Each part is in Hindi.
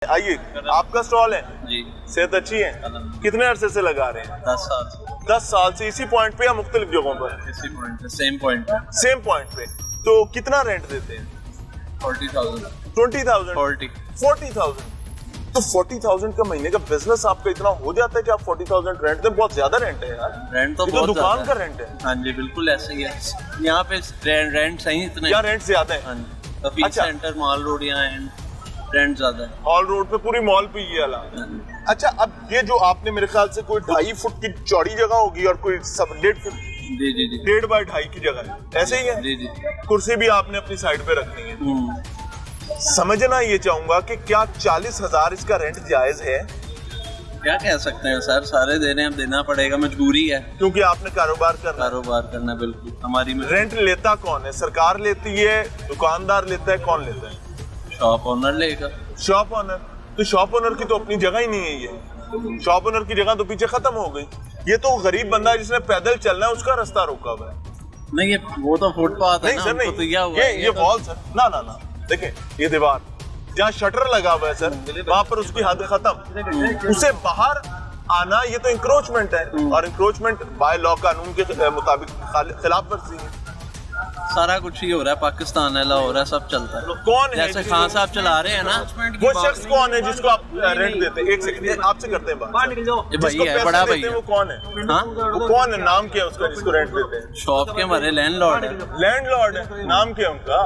आइए, आपका स्टॉल है जी। सेहत अच्छी है? कितने अरसे से लगा रहे हैं? 10 साल से 10 साल से इसी पॉइंट पे या मुख्तलिफ जगहों पर? इसी पॉइंट पे, सेम पॉइंट पे। सेम पॉइंट पे। तो कितना रेंट देते हैं? 40,000 20,000 40 तो 40,000 का महीने का बिजनेस आपका इतना हो जाता है कि आप 40,000 रेंट दें? बहुत ज्यादा रेंट है यार। रेंट तो ये बहुत दुकान ज्यादा का रेंट है। हाँ जी, बिल्कुल ऐसे ही है। यहाँ पे रेंट सही इतने। क्या रेंट ज्यादा है? हाँ जी, कफील अच्छा। सेंटर, मॉल रोड, यहाँ रेंट ज्यादा है। हॉल रोड पे पूरी मॉल पे ये वाला। हाँ जी। अच्छा, अब ये जो आपने मेरे ख्याल से कोई 2.5 फुट की चौड़ी जगह होगी और कोई सब 1.5 फुट, जी जी जी 1.5 बाय 2.5 की जगह है, ऐसे ही है? जी जी। कुर्सी भी आपने अपनी साइड पे रखनी है। समझना ये चाहूंगा कि क्या 40,000 इसका रेंट जायज है? क्या कह सकते हैं सर, सारे दे रहे हैं, अब देना पड़ेगा, मजबूरी है। क्योंकि आपने कारोबार करना है। कारोबार करना बिल्कुल हमारी रेंट लेता कौन है? सरकार लेती है, दुकानदार लेता है, कौन लेता है? शॉप ओनर लेगा। Shop owner. तो शॉप ओनर की तो अपनी जगह ही नहीं है ये। शॉप ओनर की जगह तो पीछे खत्म हो गई। ये तो गरीब बंदा है जिसने पैदल चलना है, उसका रास्ता रोका हुआ है। नहीं, ये वो तो फुटपाथ है नहीं ना, सर, उनको नहीं, तो दिया हुआ है। ये तो- वॉल सर, ना देखें, ये दीवार जहाँ शटर लगा हुआ है सर, वहां पर उसकी हद खत्म। उसे बाहर आना ये तो इंक्रोचमेंट है, और इंक्रोचमेंट बाय लॉ कानून के मुताबिक खिलाफ वर्जी है। सारा कुछ ही हो रहा है, पाकिस्तान है, लाहौर है, सब चलता है। कौन है जैसे खान साहब चला रहे हैं ना, वो शख्स कौन है जिसको आप रेंट देते हैं? एक सेकंड, आपसे करते हैं बात। ये जिसको भाई है, पैसे बड़ा देते भाई हैं, है। वो कौन है? हाँ, वो कौन है? नाम क्या है उसका जिसको रेंट देते हैं? शॉप के हमारे लैंडलॉर्ड है। लैंडलॉर्ड है। नाम क्या है उनका?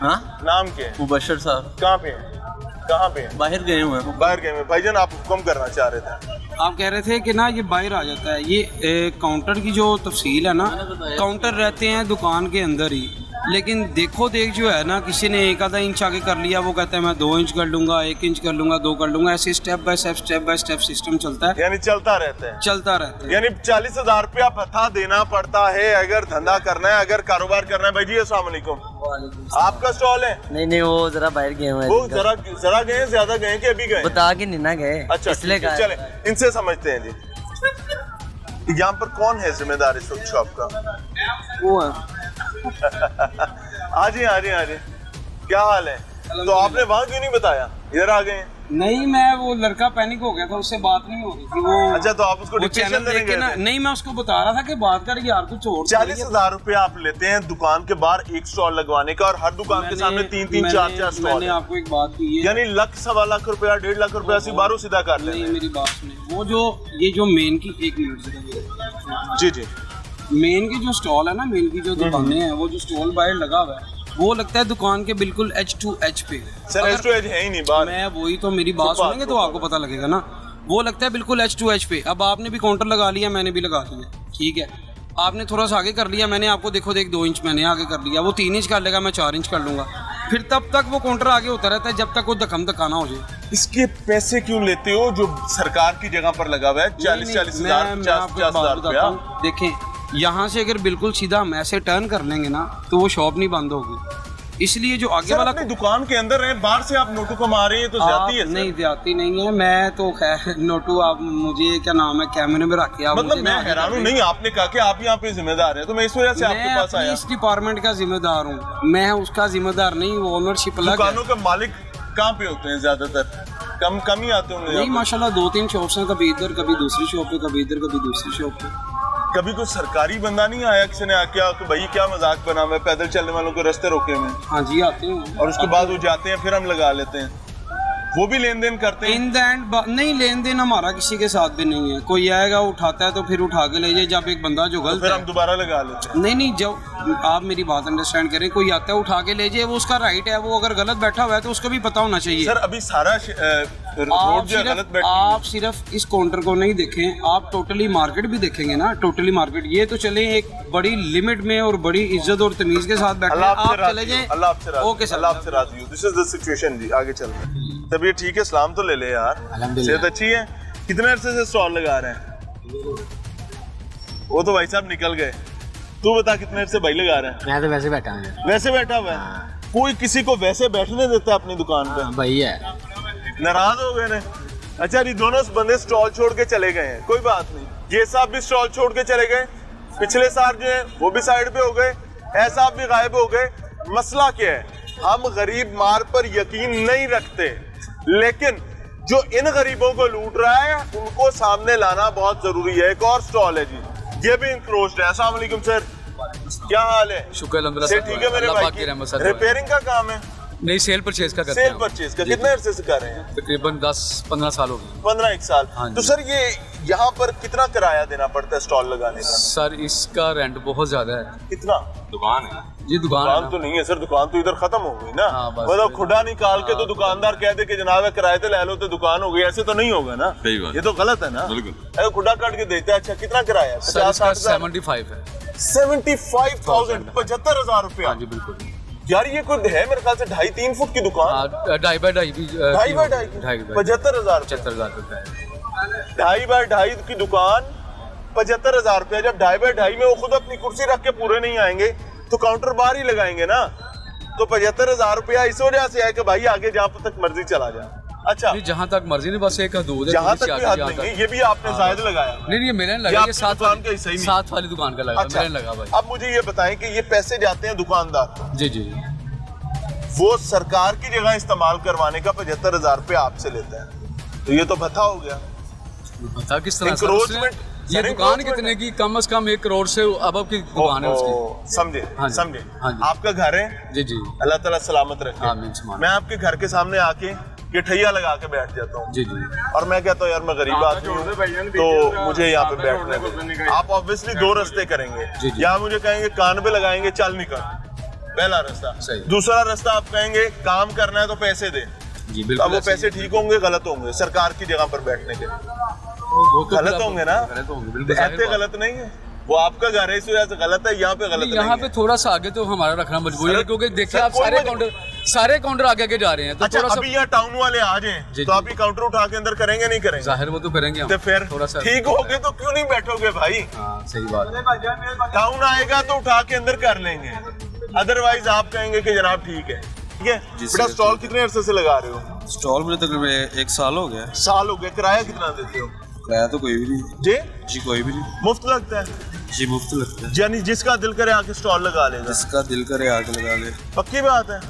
हाँ, नाम क्या है? मुबशर साहब कहाँ पे है? कहाँ पे है? बाहर गए हुए हैं। बाहर गए हैं। भाईजान, आप हुक्म करना चाह रहे थे। आप कह रहे थे कि ना ये बाहर आ जाता है। ये काउंटर की जो तफसील है ना, काउंटर रहते हैं दुकान के अंदर ही, लेकिन देखो देख जो है ना, किसी ने 1 आधा इंच आगे कर लिया, वो कहता है मैं 2 इंच कर लूंगा, 1 इंच कर लूंगा, 2 कर लूंगा, ऐसे स्टेप बाय स्टेप सिस्टम चलता है, यानी चलता रहता है। चलता रहता है। यानी 40,000 रुपया भत्ता देना पड़ता है अगर धंधा करना है, अगर कारोबार करना है। भाई जी, अस्सलाम वालेकुम। आपका स्टॉल है? नहीं, वो जरा बाहर गए हुए हैं। वो जरा गए, ज्यादा गए कि अभी गए? बता के नहीं ना गए। अच्छा, इसलिए ठीक है, कहा। चले इनसे समझते हैं जी। यहाँ पर कौन है जिम्मेदार इस वक्त शॉप का? वो है। आ जाइए। क्या हाल है? तो आपने वहाँ क्यों नहीं बताया? इधर आ गए। नहीं, मैं वो लड़का पैनिक हो गया था, उससे बात नहीं हो रही थी। वो अच्छा, तो आप उसको वो डिक्टेशन चैनल देने देख के गए ना, थे? नहीं, मैं उसको बता रहा था कि बात कर यार कुछ और। 40,000 रुपया आप लेते हैं दुकान के बाहर एक स्टॉल लगवाने का, और हर दुकान के सामने 3-3, 4-4 स्टॉल मैंने है। आपको एक बात की है, यानी लाख, 1.25 रुपया, 1.5 लाख रुपया से बाहरों सीधा कर नहीं लेते मेरी बात सुने। वो जो ये जो मेन की, 1 मिनट से, जी। मेन की जो स्टॉल है ना, मेन की जो दुकानें हैं, वो जो स्टॉल बाहर लगा हुआ है, वो लगता है दुकान के बिल्कुल H2H पे। सर, एज टू एज है ही नहीं बात। मैं वही तो, मेरी बात सुनेंगे तो आपको पता लगेगा ना। वो लगता है बिल्कुल H2H पे। अब आपने भी काउंटर लगा लिया, मैंने भी लगा लिया, ठीक है। आपने थोड़ा सा आगे कर लिया, मैंने आपको देखो 2 इंच मैंने आगे कर लिया, वो 3 इंच कर लेगा, मैं 4 इंच कर लूंगा। फिर तब तक वो काउंटर आगे होता रहता है जब तक वो धक्काना हो जाए। इसके पैसे क्यों लेते हो जो सरकार की जगह पर लगा हुआ है? 40,000, 50,000 रुपया। देखें, यहाँ से अगर बिल्कुल सीधा हम ऐसे टर्न कर लेंगे ना, तो वो शॉप नहीं बंद होगी। इसलिए जो आगे वाला अपनी दुकान के अंदर है, बाहर से आप नोटू कमा रहे हैं, तो ज्यादती है सर। नहीं, ज्यादती नहीं है। मैं तो खैर नोटू, आप मुझे क्या नाम है कैमरे में रख के आप मतलब मुझे मैं ना हैरान हूँ। नहीं, आपने कहा कि आप यहाँ पे जिम्मेदार हैं, तो मैं इस वजह से आपके पास आया। इस डिपार्टमेंट का जिम्मेदार हूँ मैं, उसका जिम्मेदार नहीं। वो ओनरशिप अलग है। दुकानों के मालिक कहाँ पे होते हैं ज्यादातर? कम ही आते होंगे। नहीं, माशाल्लाह 2-3 शॉप्स हैं, कभी इधर, कभी दूसरी शॉप पे, कभी इधर, कभी दूसरी शॉप पे। कभी कोई सरकारी बंदा नहीं आया किसी ने आके कि भाई क्या मजाक बना हुआ है, पैदल चलने वालों को रास्ते रोके हुए हैं? हाँ जी, आते हैं। और उसके बाद वो जाते हैं, फिर हम लगा लेते हैं। वो भी लेन देन करते हैं? इन द एंड नहीं, लेन देन हमारा किसी के साथ भी नहीं है। कोई आएगा उठाता है तो फिर उठा के ले जाए। जब एक बंदा जो गलत फिर है, हम दोबारा लगा लेते हैं। नहीं, जब आप मेरी बात अंडरस्टैंड करें, कोई आता है उठा के ले जाए, वो उसका राइट है। वो अगर गलत बैठा हुआ है तो उसको भी पता होना चाहिए। सर, अभी सारा रोड जो है गलत बैठ। आप सिर्फ इस काउंटर को नहीं देखें, आप टोटली मार्केट भी देखेंगे ना। टोटली मार्केट ये तो चले एक बड़ी लिमिट में और बड़ी इज्जत और तमीज के साथ बैठे, आप चले जाएं। अल्लाह आपसे राजी हो। ओके सर, अल्लाह आपसे राजी हो। दिस इज द सिचुएशन जी। आगे चल रहे हैं। तबीयत ठीक है? सलाम तो ले ले यार। सेहत अच्छी है? कितने अरसे से स्टॉल लगा रहे हैं? वो तो भाई साहब निकल गए। तू बता, कितने अरसे भाई लगा रहे हैं? मैं तो वैसे बैठा हूँ। वैसे बैठा हुआ है? कोई किसी को वैसे बैठने देता है अपनी दुकान पे? भाई है। नाराज हो गए ने? अच्छा, ये दोनों बंदे स्टॉल छोड़ के चले गए हैं, कोई बात नहीं। ये साहब भी स्टॉल छोड़ के चले गए, पिछले साल जो है वो भी साइड पे हो गए, ऐसा भी गायब हो गए। मसला क्या है? हम गरीब मार पर यकीन नहीं रखते। लेकिन जो इन गरीबों को लूट रहा है उनको सामने लाना बहुत जरूरी है। एक और स्टॉल है जी, ये भी इंक्रोच्ड है। अस्सलाम वालेकुम सर, क्या हाल है? शुक्र अल्हम्दुलिल्लाह ठीक है मेरे भाई। रिपेयरिंग का काम है? नहीं, सेल परचेज का करते हैं। सेल परचेज का कितने अरसे से कर रहे हैं? तकरीबन 10-15 साल हो गए। 15 साल। हाँ जी। तो सर ये यहाँ पर कितना किराया देना पड़ता है स्टॉल लगाने का? सर इसका रेंट बहुत ज्यादा है। कितना? दुकान है ये दुकान है दुकान तो नहीं है सर, दुकान तो इधर खत्म हो गई ना। हाँ, बस मतलब वही। खुदा निकाल के तो दुकानदार कह दे कि जनाब किराए पे ले लो तो दुकान हो गई, ऐसे तो नहीं होगा ना। सही बात। ये तो गलत है ना। बिल्कुल। अरे खुदा काट के देते हैं। अच्छा कितना किराया है? सर इसका 75 है। 75,000, 75,000 रुपया। हाँ जी बिल्कुल। यार ये कोई है मेरे ख्याल से 2.5-3 फुट की दुकान। हाँ, 2.5 बाय 2.5 भी 2.5 बाय 2.5 75,000, 75,000 रुपए है। 2.5 बाय 2.5 की दुकान 75,000 रुपया। जब 2.5 बाय 2.5 में वो खुद अपनी कुर्सी रख के पूरे नहीं आएंगे तो काउंटर बार ही लगाएंगे ना। तो 75,000 रुपया इस वजह से है कि भाई आगे जहाँ तक मर्जी चला जाए। अच्छा नहीं, जहाँ तक मर्जी नहीं, बस एक हदूद है। जहाँ थोड़ी तक सी भी आगे हद जहाँ नहीं है, तक। ये भी आपने जायद लगाया। नहीं नहीं, मेरे ये लगा, ये आपकी 7 दुकान का हिस्सा ही नहीं। 7 वाली दुकान का लगा। अच्छा मेरे लगा भाई। अब मुझे ये बताएं कि ये पैसे जाते हैं दुकानदार, जी जी। वो सरकार की जगह इस्तेमाल करवाने का 75,000 रुपया आपसे लेता है, तो ये तो भत्ता हो गया। बता किस तरह से Encroachment, उसने- ये सर, दुकान encroachment कितने की? कम से कम 1 करोड़ से अब की दुकान है उसकी। ओहो, समझे हाँ जी, समझे। हाँ जी। आपका घर है, जी जी। अल्लाह ताला सलामत रखे। आमीन सुभान। मैं आपके घर के सामने आके ये ठैया लगा के बैठ जाता हूँ जी जी। और मैं कहता हूँ यार मैं गरीब आदमी हूँ तो मुझे यहाँ पे बैठने दो। आप ऑब्वियसली 2 रास्ते करेंगे, जी, जी। या मुझे कहेंगे कान पे लगाएंगे चल निकल, पहला रास्ता। सही। दूसरा रास्ता आप कहेंगे काम करना है तो पैसे दे। जी अब बिल्कुल। वो ऐसे पैसे ही। ठीक होंगे गलत होंगे सरकार की जगह पर बैठने के? वो तो गलत फिर होंगे ना? गलत होंगे बिल्कुल। जाहिर ऐसे बात। गलत नहीं है, वो आपका घर है इस वजह से गलत है, यहाँ पे गलत नहीं यहाँ पे है। थोड़ा सा आगे तो हमारा रखना मजबूरी है, सर, क्योंकि देखिए सर, आप कोई सारे काउंटर आगे आगे जा रहे हैं, तो अच्छा थोड़ा सा अभी यहाँ टाउन वाले आ जाएं जी, तो जी। आप ये काउंटर उठा के अंदर करेंगे नहीं करेंगे? जाहिर वो तो करेंगे हम। तो फिर थोड़ा सा ठीक हो गए तो क्यों नहीं बैठोगे भाई? हाँ सही बात है। टाउन आएगा तो उठा के अंदर कर लेंगे, अदरवाइज आप कहेंगे कि जनाब ठीक है। ठीक है बेटा, स्टॉल कितने अरसे से लगा रहे हो? स्टॉल मुझे तकरीबन 1 साल हो गया। साल हो गए। किराया कितना देते हो? किराया तो कोई भी नहीं जी कोई भी नहीं मुफ्त लगता है जी, मुफ्त लगता है। यानी जिसका दिल करे आके स्टॉल लगा लेगा। जिसका दिल करे आगे लगा ले। पक्की बात है।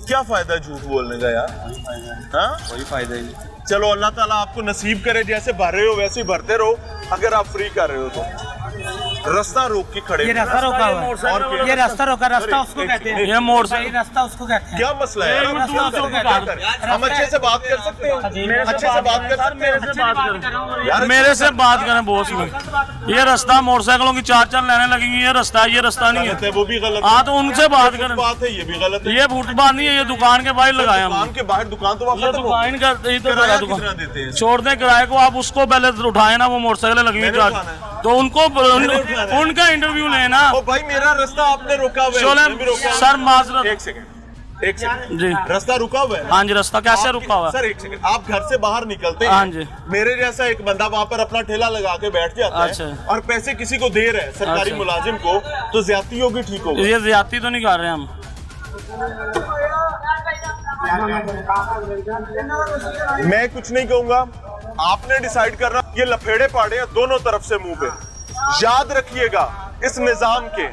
क्या फायदा है झूठ बोलने का यार? हाँ कोई फायदा ही नहीं। चलो अल्लाह ताला आपको नसीब करे, जैसे भर रहे हो वैसे ही भरते रहो। अगर आप फ्री कर रहे हो तो रास्ता रोक के खड़े ये रास्ता रोका हुआ है, ये रास्ता रोका, रास्ता उसको कहते हैं, ये मोटरसाइकिल रास्ता उसको कहते हैं। क्या मसला है? हम अच्छे से बात कर सकते हैं, अच्छे से बात कर सकते हैं यार। मेरे से बात करें बॉस में। ये रास्ता मोटरसाइकिलों की 4-4 लाइनें लगेंगी, ये रास्ता नहीं गलत है। है, वो भी गलत है। हाँ तो उनसे बात करें। बात है, ये भी गलत है। ये फुटपाथ नहीं है, ये दुकान के बाहर लगाया हम। दुकान के बाहर दुकान तो वहाँ ये खत्म हो दुकान का ये तो किराया दुकान कितना देते हैं? छोड़ दें किराए को, आप उसको पहले उठाए ना, वो मोटरसाइकिलें लगी हुई मैंने चार, उठाना है। तो उनको उठाना है। उनका इंटरव्यू लेना। ओ भाई मेरा रास्ता आपने रोका हुआ है, चले उसने भी रोका हुआ है। सर माजरत। एक सेकंड जी रास्ता रुका हुआ है। हाँ जी, रास्ता कैसे रुका हुआ? सर एक सेकंड, आप घर से बाहर निकलते हैं, हाँ जी। मेरे जैसा एक बंदा वहाँ पर अपना ठेला लगा के बैठ जाता है अच्छा। और पैसे किसी को दे रहे हैं सरकारी अच्छा। मुलाजिम को, तो ज्यादती होगी? ठीक होगी? ये ज्यादती तो नहीं कर रहे हम। मैं कुछ नहीं कहूंगा, आपने डिसाइड करना। ये लफेड़े पाड़े हैं दोनों तरफ से मुंह पे, याद रखिएगा इस निजाम के,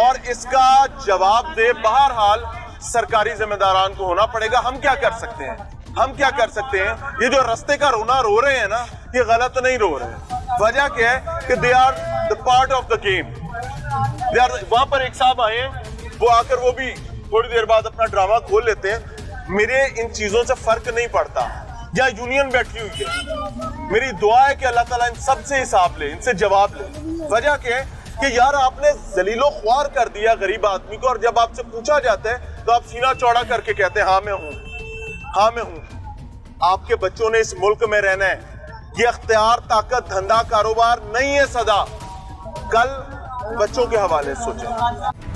और इसका जवाब दे बहरहाल सरकारी जिम्मेदारान को होना पड़ेगा। हम क्या कर सकते हैं? हम क्या कर सकते हैं? ये जो रास्ते का रोना रो रहे हैं ना, ये गलत नहीं रो रहे हैं। वजह क्या है कि they are the part of the game. वहां पर एक साहब आए हैं, वो आकर वो भी थोड़ी देर बाद अपना ड्रामा खोल लेते हैं। मेरे इन चीजों से फर्क नहीं पड़ता। या यूनियन बैठी हुई है, मेरी दुआ है कि अल्लाह ताला इन सबसे हिसाब ले, इनसे जवाब ले। वजह क्या है कि यार आपने जलीलो ख्वार कर दिया गरीब आदमी को, और जब आपसे पूछा जाता है तो आप सीना चौड़ा करके कहते हैं हाँ मैं हूं, हाँ मैं हूं। आपके बच्चों ने इस मुल्क में रहना है। ये अख्तियार, ताकत, धंधा, कारोबार नहीं है सदा। कल बच्चों के हवाले सोचें।